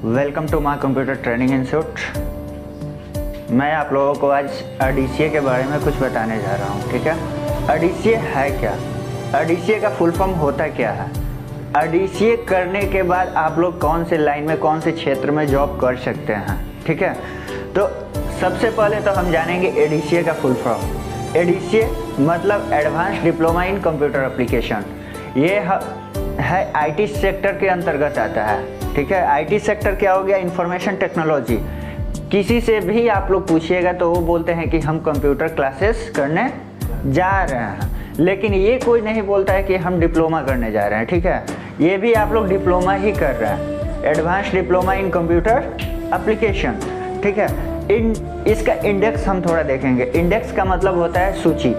Welcome to my computer training institute. मैं आप लोगों को आज ADCA के बारे में कुछ बताने जा रहा हूँ। ठीक है, ADCA है क्या, ADCA का फुल फॉर्म होता क्या है, ADCA करने के बाद आप लोग कौन से लाइन में कौन से क्षेत्र में जॉब कर सकते हैं। ठीक है, तो सबसे पहले तो हम जानेंगे ADCA का फुल फॉर्म। ADCA मतलब advance diploma in computer application. ये है IT सेक्टर के अंतर्गत आता है। ठीक है, IT सेक्टर क्या हो गया, इंफॉर्मेशन टेक्नोलॉजी। किसी से भी आप लोग पूछिएगा तो वो बोलते हैं कि हम कंप्यूटर क्लासेस करने जा रहे हैं, लेकिन ये कोई नहीं बोलता है कि हम डिप्लोमा करने जा रहे हैं। ठीक है, ये भी आप लोग डिप्लोमा ही कर रहे हैं, advance diploma in computer application. ठीक है, इसका इंडेक्स हम थोड़ा देखेंगे। इंडेक्स का मतलब होता है सूची,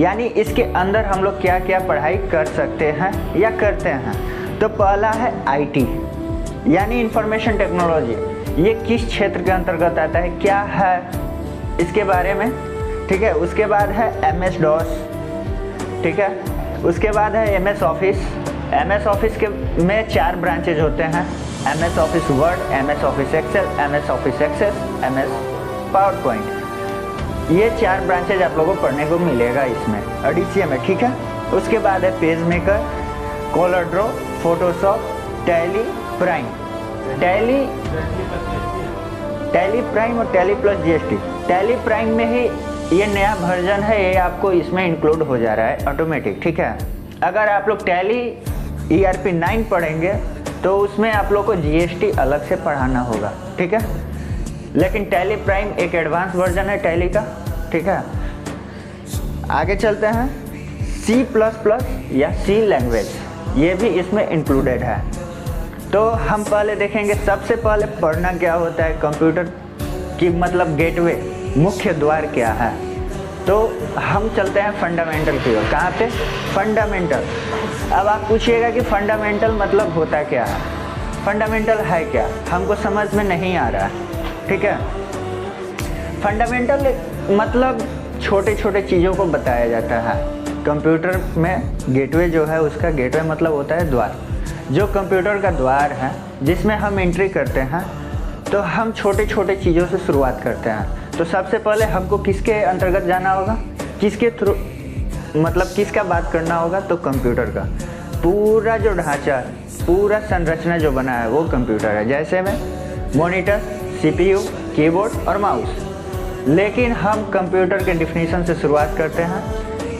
यानी इसके अंदर हम लोग क्या क्या पढ़ाई कर सकते हैं या करते हैं। तो पहला है IT यानी इंफॉर्मेशन टेक्नोलॉजी। ये किस क्षेत्र के अंतर्गत आता है, क्या है इसके बारे में। ठीक है, उसके बाद है MS DOS। ठीक है, उसके बाद है MS ऑफिस। MS ऑफिस के में 4 ब्रांचेज होते हैं, MS Office Word, MS Office Excel, MS Office Access, MS PowerPoint. ये 4 ब्रांचेज आप लोगों को पढ़ने को मिलेगा इसमें ADCA में। ठीक है, उसके बाद है page maker, Corel draw, Photoshop, Tally Prime, Tally Prime और Tally plus GST। Tally Prime में ही ये नया वर्जन है, ये आपको इसमें इंक्लूड हो जा रहा है ऑटोमेटिक। ठीक है, अगर आप लोग टैली ERP 9 पढ़ेंगे तो उसमें आप लोग को GST अलग से पढ़ाना होगा। ठीक है, लेकिन टैली प्राइम एक एडवांस वर्जन है टैली का। ठीक है, आगे चलते हैं। C++ या C लैंग्वेज, ये भी इसमें इंक्लूडेड है। तो हम पहले देखेंगे, सबसे पहले पढ़ना क्या होता है कंप्यूटर की, मतलब गेटवे, मुख्य द्वार क्या है। तो हम चलते हैं फंडामेंटल की ओर। कहाँ पे, फंडामेंटल। अब आप पूछिएगा कि फंडामेंटल मतलब होता क्या है, फंडामेंटल है क्या, हमको समझ में नहीं आ रहा है। ठीक है, फंडामेंटल मतलब छोटे छोटे चीज़ों को बताया जाता है कंप्यूटर में। गेटवे जो है, उसका गेटवे मतलब होता है द्वार। जो कंप्यूटर का द्वार है जिसमें हम एंट्री करते हैं, तो हम छोटे छोटे चीज़ों से शुरुआत करते हैं। तो सबसे पहले हमको किसके अंतर्गत जाना होगा, किसके थ्रू, मतलब किसका बात करना होगा, तो कंप्यूटर का। पूरा जो ढांचा, पूरा संरचना जो बना है वो कंप्यूटर है। जैसे में मॉनिटर, CPU, कीबोर्ड और माउस। लेकिन हम कंप्यूटर के डिफिनीशन से शुरुआत करते हैं।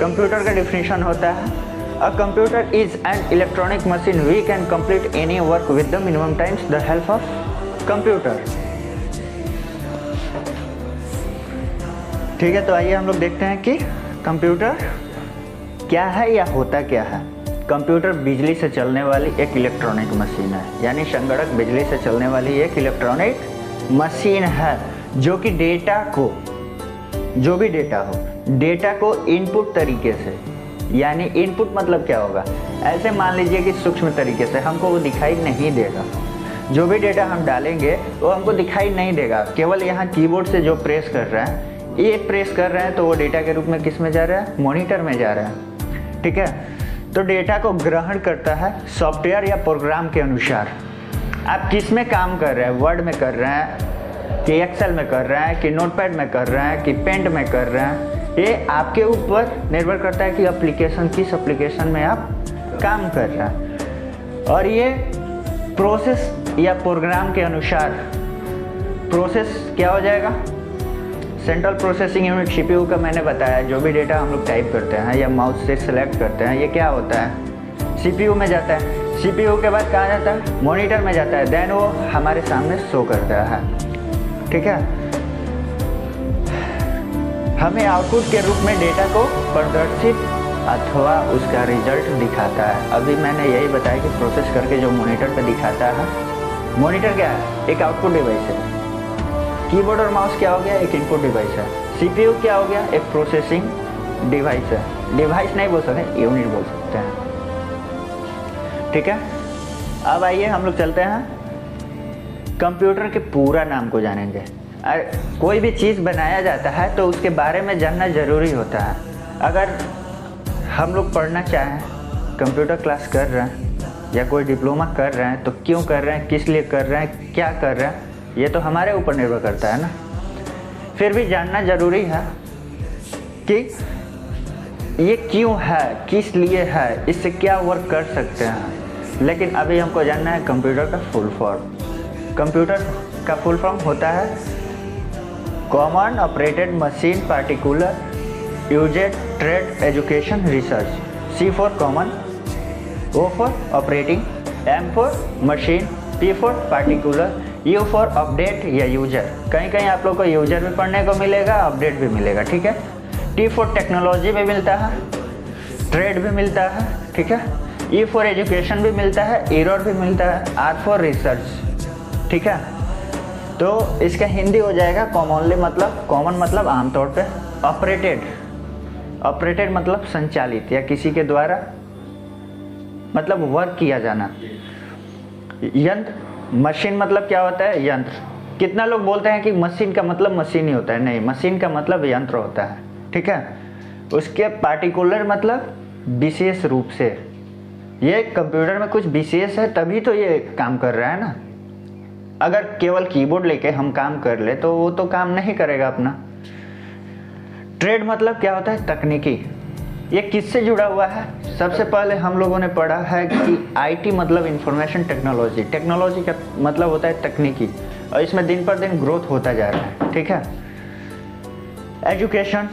कंप्यूटर का डिफिनीशन होता है, A computer is an electronic machine. We can complete any work with the minimum times the help of computer. ठीक है, तो आइए हम लोग देखते हैं कि कंप्यूटर क्या है या होता क्या है। कंप्यूटर बिजली से चलने वाली एक इलेक्ट्रॉनिक मशीन है, यानी संगणक बिजली से चलने वाली एक इलेक्ट्रॉनिक मशीन है, जो कि डेटा को, जो भी डेटा हो, डेटा को इनपुट तरीके से, यानी इनपुट मतलब क्या होगा, ऐसे मान लीजिए कि सूक्ष्म तरीके से हमको वो दिखाई नहीं देगा। जो भी डेटा हम डालेंगे वो हमको दिखाई नहीं देगा, केवल यहाँ कीबोर्ड से जो प्रेस कर रहा है, ये प्रेस कर रहे हैं तो वो डेटा के रूप में किस में जा रहा है, मॉनिटर में जा रहा है। ठीक है, तो डेटा को ग्रहण करता है सॉफ्टवेयर या प्रोग्राम के अनुसार। आप किस में काम कर रहे हैं, वर्ड में कर रहे हैं कि एक्सेल में कर रहे हैं कि नोटपैड में कर रहे हैं कि पेंट में कर रहे हैं, ये आपके ऊपर निर्भर करता है कि एप्लीकेशन, किस एप्लीकेशन में आप काम कर रहे हैं। और ये प्रोसेस या प्रोग्राम के अनुसार प्रोसेस क्या हो जाएगा, सेंट्रल प्रोसेसिंग यूनिट CPU का मैंने बताया। जो भी डेटा हम लोग टाइप करते हैं या माउस से सेलेक्ट करते हैं, ये क्या होता है, CPU में जाता है। CPU के बाद कहाँ जाता है, मॉनिटर में जाता है, देन वो हमारे सामने शो करता है। ठीक है, हमें आउटपुट के रूप में डेटा को प्रदर्शित अथवा उसका रिजल्ट दिखाता है। अभी मैंने यही बताया कि प्रोसेस करके जो मॉनिटर पे दिखाता है, मॉनिटर क्या है, एक आउटपुट डिवाइस है। कीबोर्ड और माउस क्या हो गया, एक इनपुट डिवाइस है। CPU क्या हो गया, एक प्रोसेसिंग डिवाइस है। डिवाइस नहीं बोल सकते, यूनिट बोल सकते हैं। ठीक है, अब आइए हम लोग चलते हैं कंप्यूटर के पूरा नाम को जानेंगे। कोई भी चीज़ बनाया जाता है तो उसके बारे में जानना ज़रूरी होता है। अगर हम लोग पढ़ना चाहें, कंप्यूटर क्लास कर रहे हैं या कोई डिप्लोमा कर रहे हैं तो क्यों कर रहे हैं, किस लिए कर रहे हैं, क्या कर रहे हैं, ये तो हमारे ऊपर निर्भर करता है ना। फिर भी जानना ज़रूरी है कि ये क्यों है, किस लिए है, इससे क्या वर्क कर सकते हैं। लेकिन अभी हमको जानना है कंप्यूटर का फुल फॉर्म। कंप्यूटर का फुल फॉर्म होता है common operated machine particular UZ trade education research. C for common, O for operating, M for machine, P for particular, U for update या यूजर। कहीं कहीं आप लोग को यूजर भी पढ़ने को मिलेगा, अपडेट भी मिलेगा, ठीक है। T फॉर टेक्नोलॉजी भी मिलता है, ट्रेड भी मिलता है, ठीक है। E फॉर एजुकेशन भी मिलता है, एरर भी मिलता है, R फॉर रिसर्च, ठीक है। तो इसका हिंदी हो जाएगा कॉमनली, मतलब कॉमन मतलब आमतौर पे, ऑपरेटेड, ऑपरेटेड मतलब संचालित या किसी के द्वारा मतलब वर्क किया जाना। यंत्र, मशीन मतलब क्या होता है, यंत्र। कितना लोग बोलते हैं कि मशीन का मतलब मशीन ही होता है, नहीं, मशीन का मतलब यंत्र होता है, ठीक है। उसके पार्टिकुलर मतलब विशेष रूप से, ये कंप्यूटर में कुछ विशेष है तभी तो ये काम कर रहा है ना। अगर केवल कीबोर्ड लेके हम काम कर ले तो वो तो काम नहीं करेगा अपना। ट्रेड मतलब क्या होता है, तकनीकी। ये किससे जुड़ा हुआ है, सबसे पहले हम लोगों ने पढ़ा है कि IT मतलब इंफॉर्मेशन टेक्नोलॉजी। टेक्नोलॉजी का मतलब होता है तकनीकी, और इसमें दिन पर दिन ग्रोथ होता जा रहा है, ठीक है। एजुकेशन,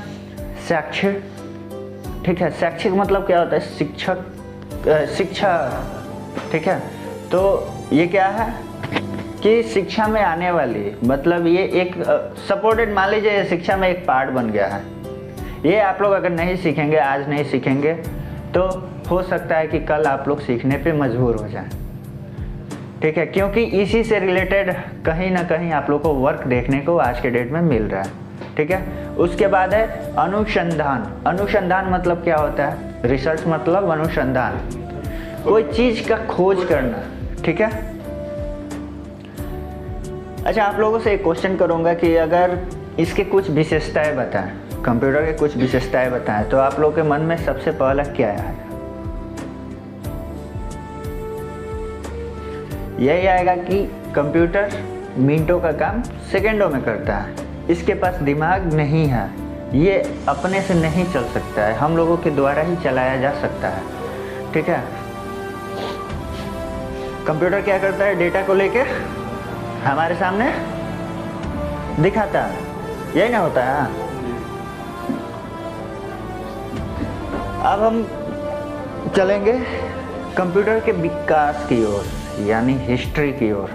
शैक्षिक, ठीक है। शैक्षिक मतलब क्या होता है, शिक्षक, शिक्षा, ठीक है। तो ये क्या है कि शिक्षा में आने वाली, मतलब ये एक सपोर्टेड, मान लीजिए ये शिक्षा में एक पार्ट बन गया है। ये आप लोग अगर नहीं सीखेंगे, आज नहीं सीखेंगे, तो हो सकता है कि कल आप लोग सीखने पे मजबूर हो जाएं, ठीक है। क्योंकि इसी से रिलेटेड कहीं ना कहीं आप लोग को वर्क देखने को आज के डेट में मिल रहा है, ठीक है। उसके बाद है अनुसंधान। अनुसंधान मतलब क्या होता है, रिसर्च मतलब अनुसंधान, कोई चीज़ का खोज करना, ठीक है। अच्छा, आप लोगों से एक क्वेश्चन करूंगा कि अगर इसके कुछ विशेषताएं बताएं, कंप्यूटर के कुछ विशेषताएं बताएं, तो आप लोगों के मन में सबसे पहला क्या है? यही आएगा कि कंप्यूटर मिनटों का काम सेकंडों में करता है, इसके पास दिमाग नहीं है, ये अपने से नहीं चल सकता है, हम लोगों के द्वारा ही चलाया जा सकता है, ठीक है। कंप्यूटर क्या करता है, डेटा को लेके हमारे सामने दिखाता है, यही ना होता है। अब हम चलेंगे कंप्यूटर के विकास की ओर, यानी हिस्ट्री की ओर।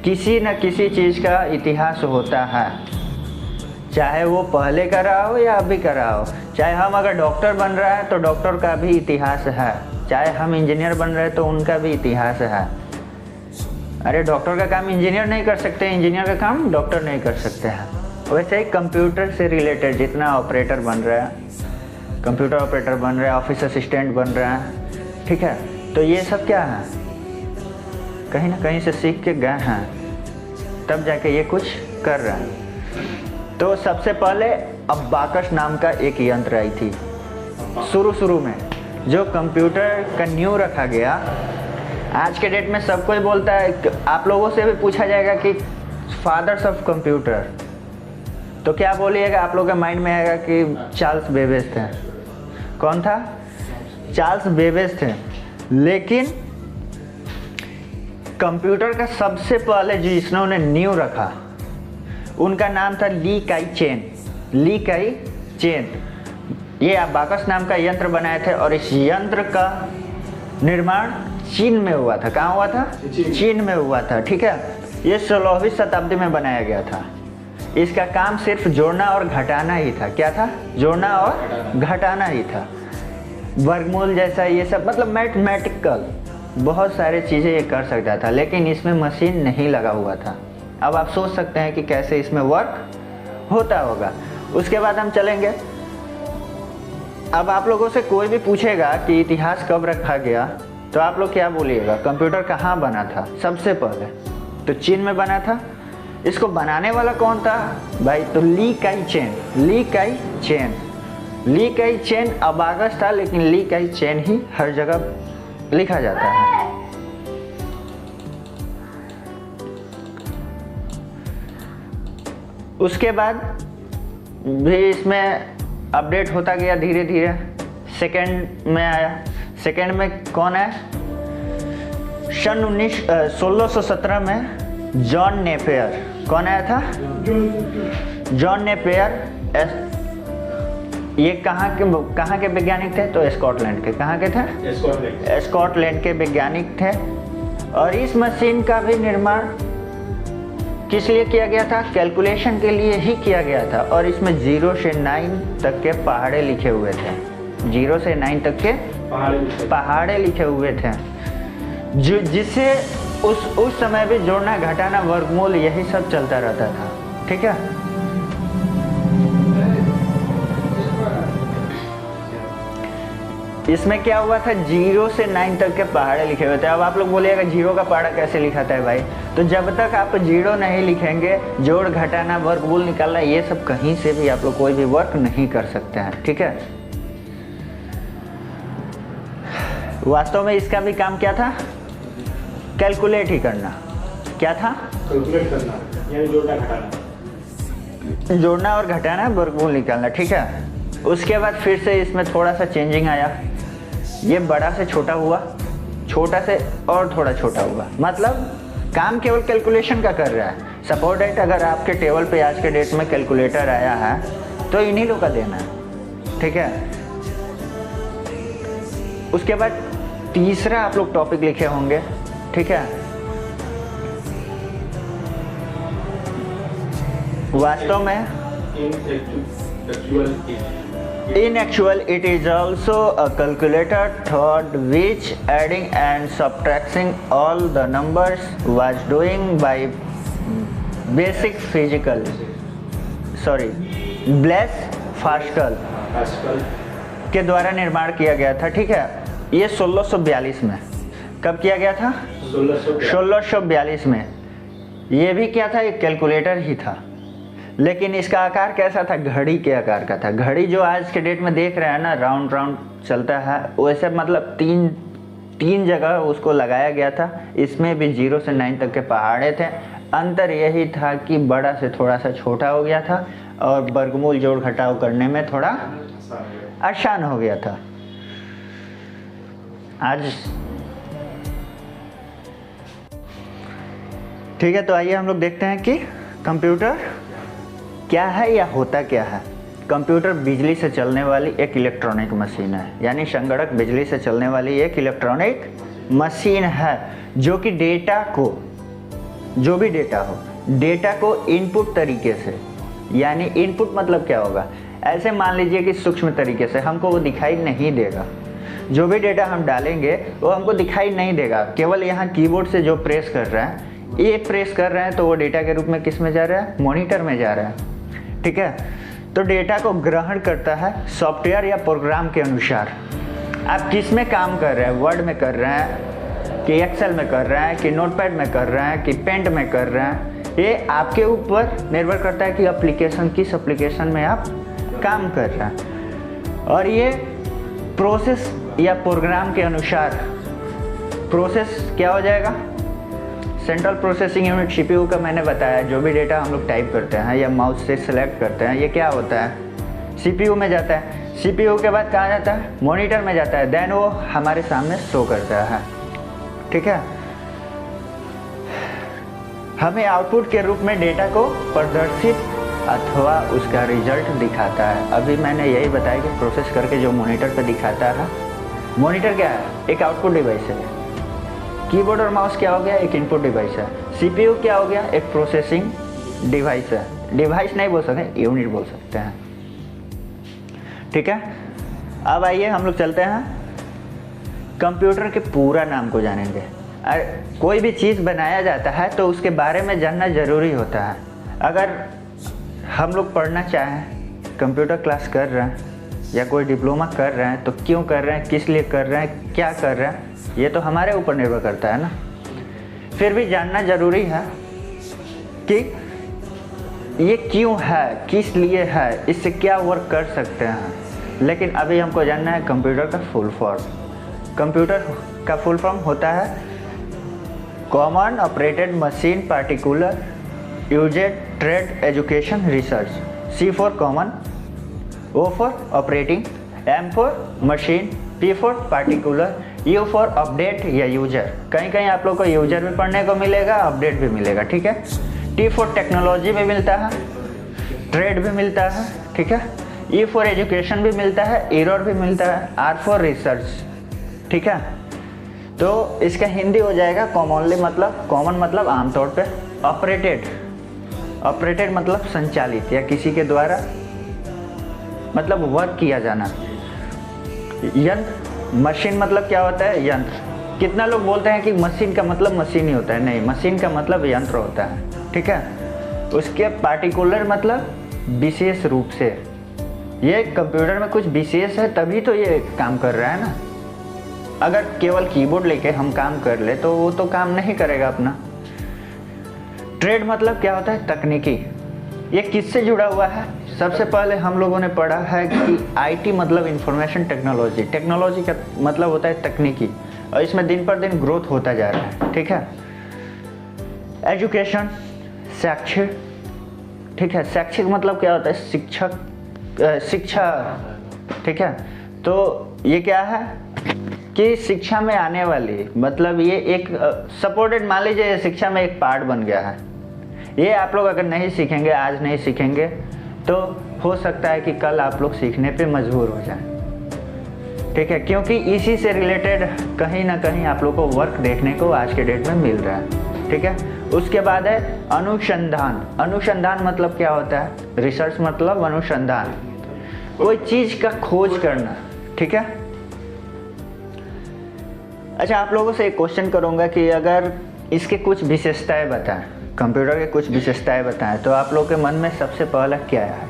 किसी न किसी चीज़ का इतिहास होता है, चाहे वो पहले का रहा हो या अभी का रहा हो। चाहे हम अगर डॉक्टर बन रहा है तो डॉक्टर का भी इतिहास है, चाहे हम इंजीनियर बन रहे हैं तो उनका भी इतिहास है। अरे डॉक्टर का काम इंजीनियर नहीं कर सकते, इंजीनियर का काम डॉक्टर नहीं कर सकते हैं। वैसे ही कंप्यूटर से रिलेटेड जितना ऑपरेटर बन रहा है, कंप्यूटर ऑपरेटर बन रहा है, ऑफिस असिस्टेंट बन रहा है, ठीक है, तो ये सब क्या है, कहीं ना कहीं से सीख के गए हैं, तब जाके ये कुछ कर रहे हैं। तो सबसे पहले अबाकस नाम का एक यंत्र आई थी शुरू में, जो कंप्यूटर का न्यू रखा गया। आज के डेट में सब कोई बोलता है, आप लोगों से भी पूछा जाएगा कि फादर्स ऑफ कंप्यूटर, तो क्या बोलिएगा, आप लोगों के माइंड में आएगा कि चार्ल्स बेबेज थे। कौन था? चार्ल्स बेबेज थे। लेकिन कंप्यूटर का सबसे पहले जो जिन्होंने न्यू रखा, उनका नाम था ली काई चेन। ली काई चेन ये अबाकस नाम का यंत्र बनाए थे, और इस यंत्र का निर्माण चीन में हुआ था। कहाँ हुआ था? चीन में हुआ था, ठीक है। ये 16वीं शताब्दी में बनाया गया था। इसका काम सिर्फ जोड़ना और घटाना ही था। क्या था? जोड़ना और घटाना ही था। वर्गमूल जैसा ये सब, मतलब मैथमेटिकल बहुत सारे चीज़ें ये कर सकता था, लेकिन इसमें मशीन नहीं लगा हुआ था। अब आप सोच सकते हैं कि कैसे इसमें वर्क होता होगा। उसके बाद हम चलेंगे, अब आप लोगों से कोई भी पूछेगा कि इतिहास कब रखा गया, तो आप लोग क्या बोलिएगा? कंप्यूटर कहाँ बना था? सबसे पहले तो चीन में बना था। इसको बनाने वाला कौन था भाई? तो ली काई चेन। ली काई चेन, ली काई चेन अबाकस था, लेकिन ली काई चेन ही हर जगह लिखा जाता है। उसके बाद भी इसमें अपडेट होता गया धीरे धीरे। सेकंड में आया। सेकंड में कौन है? सन 1617 में जॉन नेपियर। कौन आया था? John Napier. ये कहाँ के वैज्ञानिक थे? तो स्कॉटलैंड के। कहाँ के थे? स्कॉटलैंड के वैज्ञानिक थे। और इस मशीन का भी निर्माण किस लिए किया गया था? कैलकुलेशन के लिए ही किया गया था। और इसमें 0 से 9 तक के पहाड़े लिखे हुए थे। 0 से 9 तक के पहाड़े लिखे हुए थे, जो जिससे उस समय भी जोड़ना, घटाना, वर्गमूल यही सब चलता रहता था। ठीक है। इसमें क्या हुआ था? 0 से 9 तक के पहाड़े लिखे हुए थे। अब आप लोग बोलिएगा 0 का पहाड़ा कैसे लिखाता है भाई? तो जब तक आप 0 नहीं लिखेंगे, जोड़, घटाना, वर्गमूल निकालना, ये सब कहीं से भी आप लोग कोई भी वर्क नहीं कर सकते हैं। ठीक है। वास्तव में इसका भी काम क्या था? कैलकुलेट ही करना। क्या था? कैलकुलेट करना, यानी जोड़ना घटाना। जोड़ना और घटाना, वर्गमूल निकालना। ठीक है। उसके बाद फिर से इसमें थोड़ा सा चेंजिंग आया। ये बड़ा से छोटा हुआ, छोटा से और थोड़ा छोटा हुआ। मतलब काम केवल कैलकुलेशन का कर रहा है। सपोज दैट अगर आपके टेबल पे आज के डेट में कैलकुलेटर आया है तो इन्हीं लोग का देना है। ठीक है। उसके बाद तीसरा आप लोग टॉपिक लिखे होंगे। ठीक है। वास्तव में in actual it is also a calculator thought which adding and subtracting all the numbers was doing by Blaise Pascal के द्वारा निर्माण किया गया था। ठीक है। ये 1642 में। कब किया गया था? 1642 में। ये भी क्या था? एक कैलकुलेटर ही था, लेकिन इसका आकार कैसा था? घड़ी के आकार का था। घड़ी जो आज के डेट में देख रहे हैं ना, राउंड राउंड चलता है, वैसे मतलब तीन जगह उसको लगाया गया था। इसमें भी 0 से 9 तक के पहाड़े थे। अंतर यही था कि बड़ा से थोड़ा सा छोटा हो गया था और वर्गमूल, जोड़, घटाव करने में थोड़ा आसान हो गया था। आज ठीक है। तो आइए हम लोग देखते हैं कि कंप्यूटर क्या है या होता क्या है। कंप्यूटर बिजली से चलने वाली एक इलेक्ट्रॉनिक मशीन है, यानी संगणक बिजली से चलने वाली एक इलेक्ट्रॉनिक मशीन है जो कि डेटा को, जो भी डेटा हो, डेटा को इनपुट तरीके से, यानी इनपुट मतलब क्या होगा? ऐसे मान लीजिए कि सूक्ष्म तरीके से हमको वो दिखाई नहीं देगा। जो भी डेटा हम डालेंगे वो हमको दिखाई नहीं देगा। केवल यहाँ कीबोर्ड से जो प्रेस कर रहा है, ये प्रेस कर रहे हैं तो वो डेटा के रूप में किस में जा रहा है? मॉनिटर में जा रहा है। ठीक है। तो डेटा को ग्रहण करता है सॉफ्टवेयर या प्रोग्राम के अनुसार। आप किस में काम कर रहे हैं? वर्ड में कर रहे हैं कि एक्सेल में कर रहे हैं कि नोटपैड में कर रहे हैं कि पेंट में कर रहे हैं, ये आपके ऊपर निर्भर करता है कि एप्लीकेशन, किस एप्लीकेशन में आप काम कर रहे हैं। और ये प्रोसेस या प्रोग्राम के अनुसार प्रोसेस क्या हो जाएगा? सेंट्रल प्रोसेसिंग यूनिट, सीपीयू का मैंने बताया। जो भी डेटा हम लोग टाइप करते हैं या माउस से सेलेक्ट करते हैं, ये क्या होता है? सीपीयू में जाता है। सीपीयू के बाद कहाँ जाता है? मॉनिटर में जाता है। देन वो हमारे सामने शो करता है। ठीक है। हमें आउटपुट के रूप में डेटा को प्रदर्शित अथवा उसका रिजल्ट दिखाता है। अभी मैंने यही बताया कि प्रोसेस करके जो मॉनिटर पे दिखाता है, मॉनिटर क्या है? एक आउटपुट डिवाइस है। कीबोर्ड और माउस क्या हो गया? एक इनपुट डिवाइस है। सीपीयू क्या हो गया? एक प्रोसेसिंग डिवाइस है। डिवाइस नहीं बोल सकते, यूनिट बोल सकते हैं। ठीक है। अब आइए हम लोग चलते हैं कंप्यूटर के पूरा नाम को जानेंगे। कोई भी चीज़ बनाया जाता है तो उसके बारे में जानना ज़रूरी होता है। अगर हम लोग पढ़ना चाहें, कंप्यूटर क्लास कर रहे हैं या कोई डिप्लोमा कर रहे हैं, तो क्यों कर रहे हैं, किस लिए कर रहे हैं, क्या कर रहे हैं, ये तो हमारे ऊपर निर्भर करता है ना। फिर भी जानना ज़रूरी है कि ये क्यों है, किस लिए है, इससे क्या वर्क कर सकते हैं। लेकिन अभी हमको जानना है कंप्यूटर का फुल फॉर्म। कंप्यूटर का फुल फॉर्म होता है common operated machine particular UZ, trade, education, research. C for common, O for operating, M for machine, P for particular, U for update या यूजर। कहीं कहीं आप लोग को यूजर भी पढ़ने को मिलेगा, अपडेट भी मिलेगा, ठीक है। T फॉर टेक्नोलॉजी भी मिलता है, ट्रेड भी मिलता है, ठीक है। E फॉर एजुकेशन भी मिलता है, एरर भी मिलता है, R फॉर रिसर्च, ठीक है। तो इसका हिंदी हो जाएगा कॉमनली, मतलब कॉमन मतलब आमतौर पे, ऑपरेटेड, ऑपरेटेड मतलब संचालित या किसी के द्वारा मतलब वर्क किया जाना। यंत्र, मशीन मतलब क्या होता है, यंत्र। कितना लोग बोलते हैं कि मशीन का मतलब मशीन ही होता है, नहीं, मशीन का मतलब यंत्र होता है, ठीक है। उसके पार्टिकुलर मतलब विशेष रूप से, ये कंप्यूटर में कुछ विशेष है तभी तो ये काम कर रहा है ना। अगर केवल कीबोर्ड लेके हम काम कर ले तो वो तो काम नहीं करेगा अपना। ट्रेड मतलब क्या होता है, तकनीकी। ये किससे जुड़ा हुआ है, सबसे पहले हम लोगों ने पढ़ा है कि आईटी मतलब इंफॉर्मेशन टेक्नोलॉजी, टेक्नोलॉजी का मतलब होता है तकनीकी, और इसमें दिन पर दिन ग्रोथ होता जा रहा है, ठीक है। एजुकेशन, शैक्षिक, ठीक है। शैक्षिक मतलब क्या होता है, शिक्षक, शिक्षा, ठीक है। तो ये क्या है कि शिक्षा में आने वाली, मतलब ये एक सपोर्टेड, मान लीजिए शिक्षा में एक पार्ट बन गया है। ये आप लोग अगर नहीं सीखेंगे, आज नहीं सीखेंगे, तो हो सकता है कि कल आप लोग सीखने पे मजबूर हो जाएं, ठीक है। क्योंकि इसी से रिलेटेड कहीं ना कहीं आप लोग को वर्क देखने को आज के डेट में मिल रहा है, ठीक है। उसके बाद है अनुसंधान। अनुसंधान मतलब क्या होता है, रिसर्च मतलब अनुसंधान, कोई चीज़ का खोज करना, ठीक है। अच्छा, आप लोगों से एक क्वेश्चन करूंगा कि अगर इसके कुछ विशेषताएं बताएं, कंप्यूटर के कुछ विशेषताएं बताएं, तो आप लोगों के मन में सबसे पहला क्या आएगा?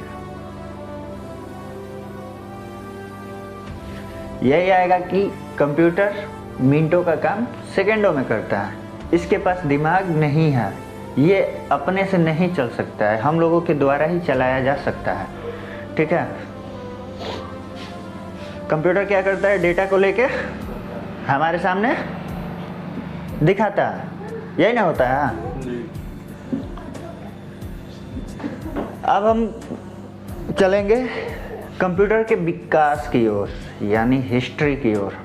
यही आएगा कि कंप्यूटर मिनटों का काम सेकंडों में करता है, इसके पास दिमाग नहीं है, ये अपने से नहीं चल सकता है, हम लोगों के द्वारा ही चलाया जा सकता है, ठीक है। कंप्यूटर क्या करता है, डेटा को लेके हमारे सामने दिखाता है, यही ना होता है। अब हम चलेंगे कंप्यूटर के विकास की ओर, यानी हिस्ट्री की ओर।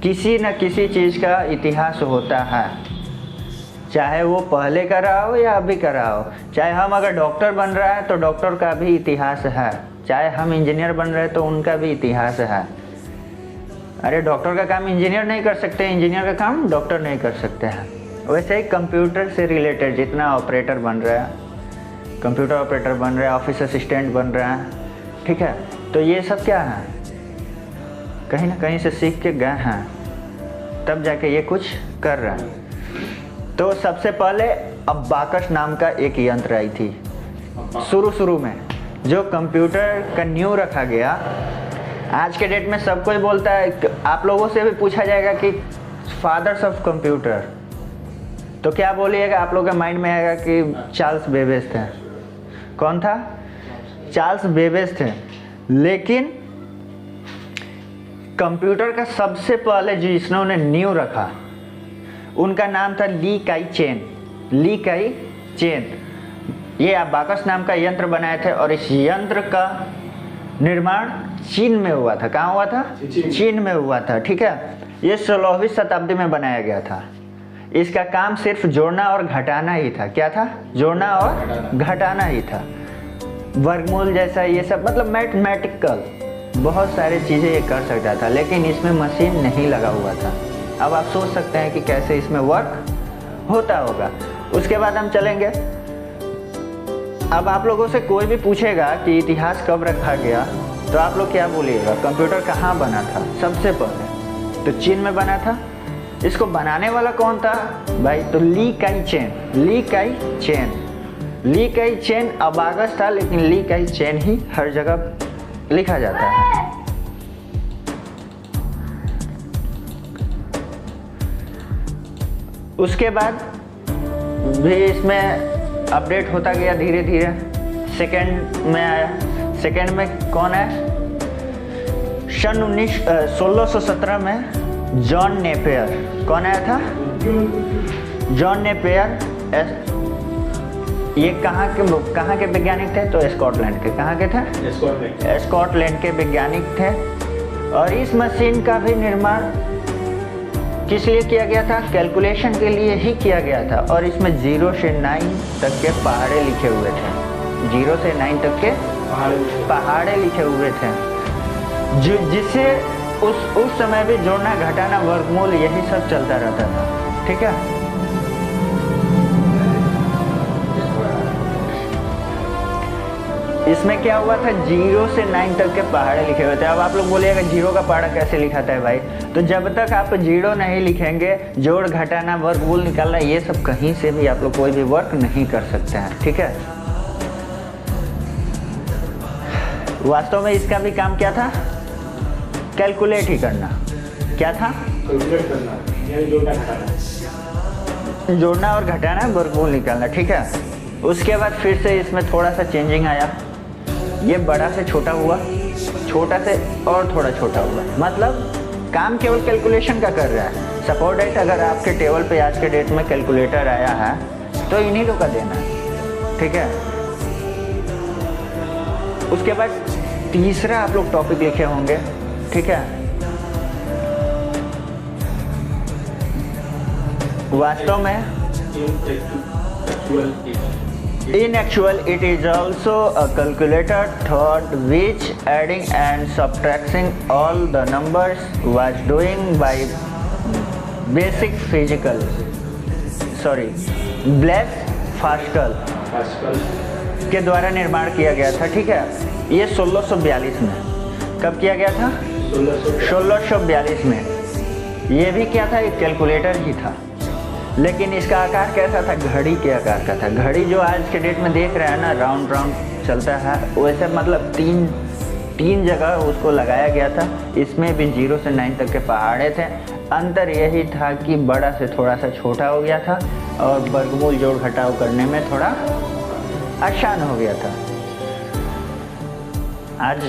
किसी न किसी चीज़ का इतिहास होता है, चाहे वो पहले का रहा हो या अभी का रहा हो। चाहे हम अगर डॉक्टर बन रहा है तो डॉक्टर का भी इतिहास है, चाहे हम इंजीनियर बन रहे हैं तो उनका भी इतिहास है। अरे डॉक्टर का काम इंजीनियर नहीं कर सकते, इंजीनियर का काम डॉक्टर नहीं कर सकते हैं। वैसे ही कंप्यूटर से रिलेटेड जितना ऑपरेटर बन रहा है, कंप्यूटर ऑपरेटर बन रहा है, ऑफिस असिस्टेंट बन रहा है, ठीक है, तो ये सब क्या है, कहीं ना कहीं से सीख के गए हैं, तब जाके ये कुछ कर रहा है। तो सबसे पहले अबाकस नाम का एक यंत्र आई थी शुरू में, जो कंप्यूटर का न्यू रखा गया। आज के डेट में सब कोई बोलता है, आप लोगों से भी पूछा जाएगा कि फादर्स ऑफ कंप्यूटर, तो क्या बोलिएगा, आप लोगों के माइंड में आएगा कि चार्ल्स बेबेज थे। कौन था? चार्ल्स बेबेज थे। लेकिन कंप्यूटर का सबसे पहले जो जिन्होंने न्यू रखा, उनका नाम था ली काई चेन। ली काई चेन ये अबाकस नाम का यंत्र बनाए थे, और इस यंत्र का निर्माण चीन में हुआ था। कहाँ हुआ था? चीन में हुआ था, ठीक है। ये 16वीं शताब्दी में बनाया गया था। इसका काम सिर्फ जोड़ना और घटाना ही था। क्या था? जोड़ना और घटाना ही था। वर्गमूल जैसा ये सब, मतलब मैथमेटिकल बहुत सारी चीज़ें ये कर सकता था, लेकिन इसमें मशीन नहीं लगा हुआ था। अब आप सोच सकते हैं कि कैसे इसमें वर्क होता होगा। उसके बाद हम चलेंगे, अब आप लोगों से कोई भी पूछेगा कि इतिहास कब रखा गया, तो आप लोग क्या बोलिएगा? कंप्यूटर कहाँ बना था? सबसे पहले तो चीन में बना था। इसको बनाने वाला कौन था भाई? तो ली काई चेन। ली काई चेन, ली काई चेन अबाकस था, लेकिन ली काई चेन ही हर जगह लिखा जाता है। उसके बाद भी इसमें अपडेट होता गया धीरे धीरे। सेकंड में आया। सेकंड में कौन है? सन 1617 में जॉन नेपियर। कौन आया था? John Napier. ये कहाँ के वैज्ञानिक थे? तो स्कॉटलैंड के। कहाँ के थे? स्कॉटलैंड के वैज्ञानिक थे। और इस मशीन का भी निर्माण किस लिए किया गया था? कैलकुलेशन के लिए ही किया गया था। और इसमें 0 से 9 तक के पहाड़े लिखे हुए थे। 0 से 9 तक के पहाड़े लिखे हुए थे, जिससे उस समय भी जोड़ना, घटाना, वर्गमूल यही सब चलता रहता था। ठीक है। इसमें क्या हुआ था? 0 से 9 तक के पहाड़े लिखे हुए थे। अब आप लोग बोलिएगा 0 का पहाड़ा कैसे लिखाता है भाई? तो जब तक आप 0 नहीं लिखेंगे, जोड़, घटाना, वर्गमूल निकालना, ये सब कहीं से भी आप लोग कोई भी वर्क नहीं कर सकते हैं। ठीक है। वास्तव में इसका भी काम क्या था? कैलकुलेट ही करना। क्या था? कैलकुलेट करना, यानी जोड़ना घटाना। जोड़ना और घटाना, वर्गमूल निकालना। ठीक है। उसके बाद फिर से इसमें थोड़ा सा चेंजिंग आया। ये बड़ा से छोटा हुआ, छोटा से और थोड़ा छोटा हुआ। मतलब काम केवल कैलकुलेशन का कर रहा है। सपोज डेट अगर आपके टेबल पे आज के डेट में कैलकुलेटर आया है तो इन्हीं लोग का देना है। ठीक है। उसके बाद तीसरा आप लोग टॉपिक लिखे होंगे। ठीक है। वास्तव में in actual it is also a calculator thought which adding and subtracting all the numbers was doing by basic physical Blaise Pascal के द्वारा निर्माण किया गया था। ठीक है। ये 1642 में। कब किया गया था? 1642 में। ये भी क्या था? एक कैलकुलेटर ही था, लेकिन इसका आकार कैसा था? घड़ी के आकार का था। घड़ी जो आज के डेट में देख रहे हैं ना, राउंड राउंड चलता है, वैसे मतलब तीन जगह उसको लगाया गया था। इसमें भी 0 से 9 तक के पहाड़े थे। अंतर यही था कि बड़ा से थोड़ा सा छोटा हो गया था और वर्गमूल, जोड़, घटाव करने में थोड़ा आसान हो गया था। आज